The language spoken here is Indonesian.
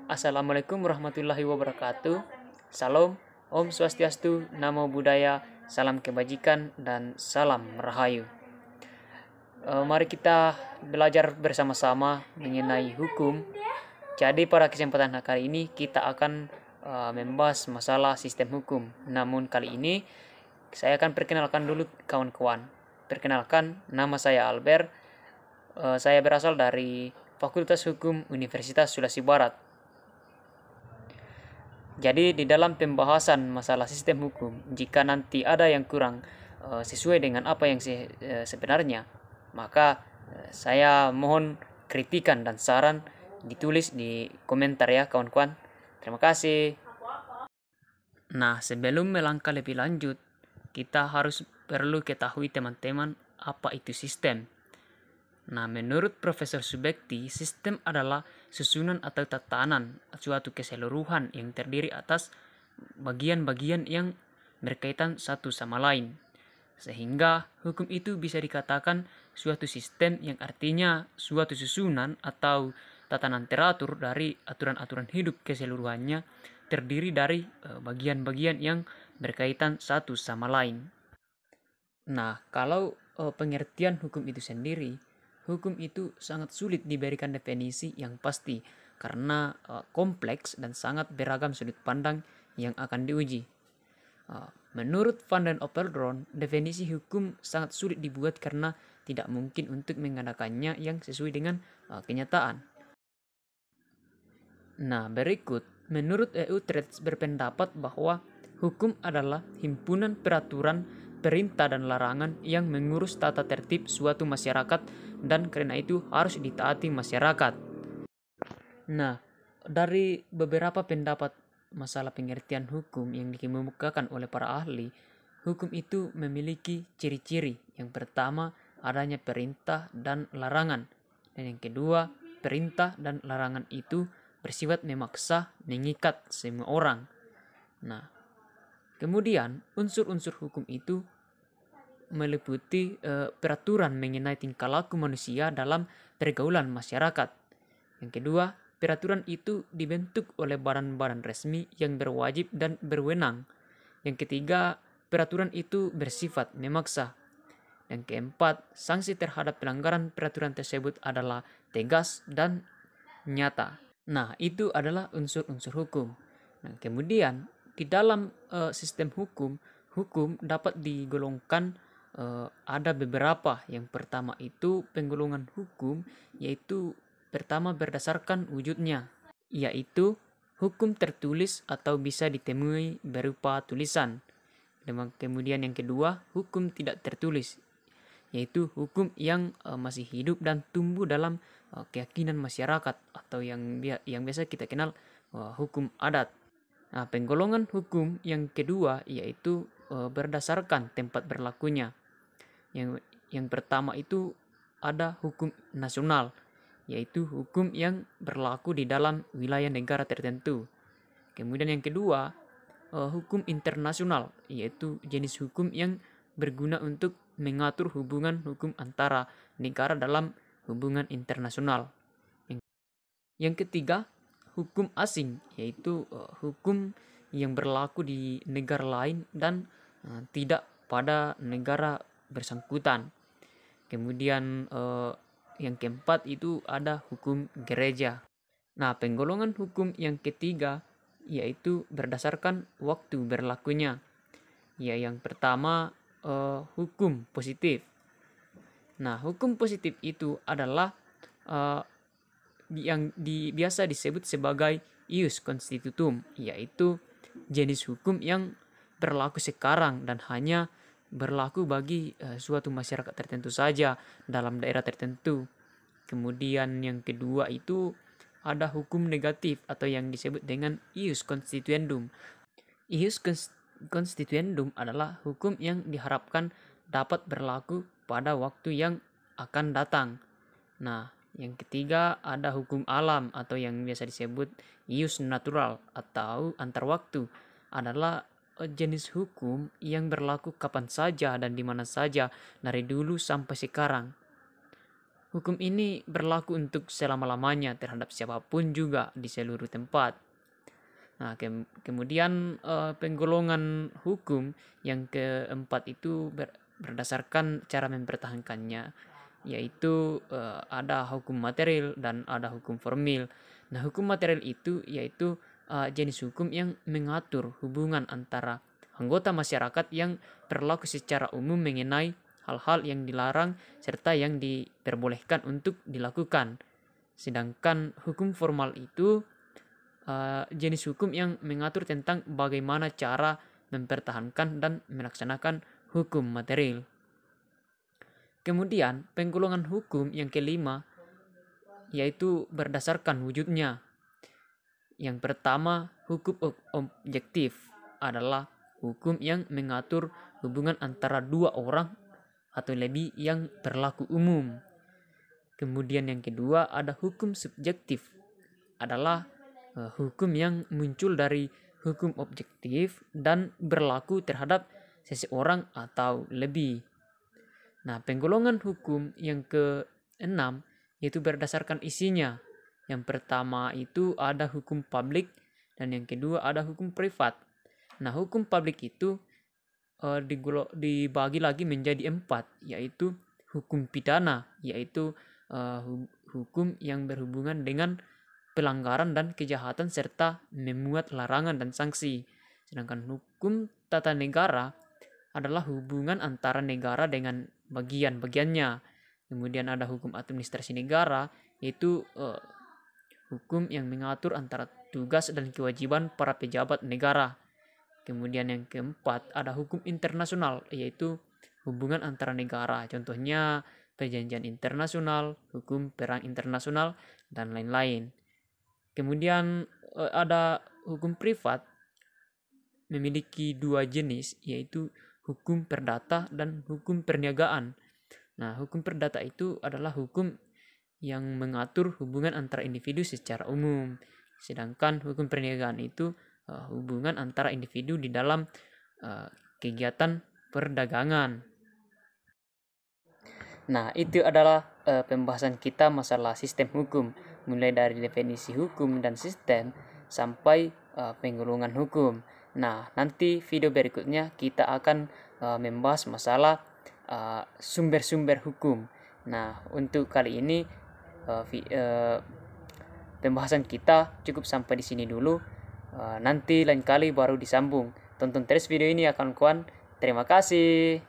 Assalamualaikum warahmatullahi wabarakatuh. Salam, Om Swastiastu, Namo Buddhaya, salam kebajikan, dan salam rahayu. Mari kita belajar bersama-sama mengenai hukum. Jadi pada kesempatan kali ini kita akan membahas masalah sistem hukum. Namun kali ini saya akan perkenalkan dulu kawan-kawan. Perkenalkan, nama saya Albert. Saya berasal dari Fakultas Hukum Universitas Sulawesi Barat. Jadi di dalam pembahasan masalah sistem hukum, jika nanti ada yang kurang sesuai dengan apa yang sebenarnya, maka saya mohon kritikan dan saran ditulis di komentar ya kawan-kawan. Terima kasih. Nah, sebelum melangkah lebih lanjut, kita harus perlu ketahui teman-teman apa itu sistem. Nah, menurut Profesor Subekti, sistem adalah susunan atau tatanan suatu keseluruhan yang terdiri atas bagian-bagian yang berkaitan satu sama lain. Sehingga hukum itu bisa dikatakan suatu sistem yang artinya suatu susunan atau tatanan teratur dari aturan-aturan hidup keseluruhannya terdiri dari bagian-bagian yang berkaitan satu sama lain. Nah, kalau pengertian hukum itu sendiri, hukum itu sangat sulit diberikan definisi yang pasti karena kompleks dan sangat beragam sudut pandang yang akan diuji. Menurut Van den Oppeldron, definisi hukum sangat sulit dibuat karena tidak mungkin untuk mengadakannya yang sesuai dengan kenyataan. Nah, berikut, menurut Utrecht berpendapat bahwa hukum adalah himpunan peraturan, perintah dan larangan yang mengurus tata tertib suatu masyarakat dan karena itu harus ditaati masyarakat. Nah, dari beberapa pendapat masalah pengertian hukum yang dikemukakan oleh para ahli, hukum itu memiliki ciri-ciri. Yang pertama, adanya perintah dan larangan. Dan yang kedua, perintah dan larangan itu bersifat memaksa, mengikat semua orang. Nah, kemudian unsur-unsur hukum itu meliputi peraturan mengenai tingkah laku manusia dalam pergaulan masyarakat. Yang kedua, peraturan itu dibentuk oleh badan-badan resmi yang berwajib dan berwenang. Yang ketiga, peraturan itu bersifat memaksa. Yang keempat, sanksi terhadap pelanggaran peraturan tersebut adalah tegas dan nyata. Nah, itu adalah unsur-unsur hukum. Nah, kemudian di dalam sistem hukum dapat digolongkan ada beberapa. Yang pertama itu penggolongan hukum, yaitu pertama berdasarkan wujudnya, yaitu hukum tertulis atau bisa ditemui berupa tulisan. Kemudian yang kedua, hukum tidak tertulis, yaitu hukum yang masih hidup dan tumbuh dalam keyakinan masyarakat atau yang biasa kita kenal hukum adat. Nah, penggolongan hukum yang kedua yaitu berdasarkan tempat berlakunya. Yang pertama itu ada hukum nasional, yaitu hukum yang berlaku di dalam wilayah negara tertentu. Kemudian yang kedua, hukum internasional, yaitu jenis hukum yang berguna untuk mengatur hubungan hukum antara negara dalam hubungan internasional. Yang ketiga, hukum asing, yaitu hukum yang berlaku di negara lain dan tidak pada negara bersangkutan. Kemudian yang keempat itu ada hukum gereja. Nah, penggolongan hukum yang ketiga yaitu berdasarkan waktu berlakunya. Ya, yang pertama hukum positif. Nah, hukum positif itu adalah yang biasa disebut sebagai ius constitutum, yaitu jenis hukum yang berlaku sekarang dan hanya berlaku bagi suatu masyarakat tertentu saja dalam daerah tertentu. Kemudian yang kedua itu ada hukum negatif atau yang disebut dengan ius constituendum. Ius constituendum adalah hukum yang diharapkan dapat berlaku pada waktu yang akan datang. Nah, yang ketiga ada hukum alam atau yang biasa disebut ius natural atau antar waktu, adalah jenis hukum yang berlaku kapan saja dan di mana saja dari dulu sampai sekarang. hukum ini berlaku untuk selama-lamanya terhadap siapapun juga di seluruh tempat. Nah, kemudian penggolongan hukum yang keempat itu berdasarkan cara mempertahankannya, yaitu ada hukum material dan ada hukum formil. Nah, hukum material itu yaitu jenis hukum yang mengatur hubungan antara anggota masyarakat yang berlaku secara umum mengenai hal-hal yang dilarang serta yang diperbolehkan untuk dilakukan. Sedangkan hukum formal itu jenis hukum yang mengatur tentang bagaimana cara mempertahankan dan melaksanakan hukum material. Kemudian penggolongan hukum yang kelima yaitu berdasarkan wujudnya. Yang pertama, hukum objektif adalah hukum yang mengatur hubungan antara dua orang atau lebih yang berlaku umum. Kemudian yang kedua ada hukum subjektif, adalah hukum yang muncul dari hukum objektif dan berlaku terhadap seseorang atau lebih. Nah, penggolongan hukum yang keenam yaitu berdasarkan isinya. Yang pertama itu ada hukum publik dan yang kedua ada hukum privat. Nah, hukum publik itu dibagi lagi menjadi 4, yaitu hukum pidana, yaitu hukum yang berhubungan dengan pelanggaran dan kejahatan serta memuat larangan dan sanksi. Sedangkan hukum tata negara adalah hubungan antara negara dengan bagian-bagiannya. Kemudian ada hukum administrasi negara, yaitu hukum yang mengatur antara tugas dan kewajiban para pejabat negara. Kemudian yang keempat ada hukum internasional, yaitu hubungan antara negara. Contohnya perjanjian internasional, hukum perang internasional, dan lain-lain. Kemudian ada hukum privat memiliki 2 jenis, yaitu hukum perdata dan hukum perniagaan. Nah, hukum perdata itu adalah hukum yang mengatur hubungan antara individu secara umum. Sedangkan hukum perniagaan itu hubungan antara individu di dalam kegiatan perdagangan. Nah, itu adalah pembahasan kita masalah sistem hukum, mulai dari definisi hukum dan sistem sampai penggolongan hukum. Nah, nanti video berikutnya kita akan membahas masalah sumber-sumber hukum. Nah, untuk kali ini pembahasan kita cukup sampai di sini dulu. Nanti lain kali baru disambung. Tonton terus video ini ya kawan-kawan. Terima kasih.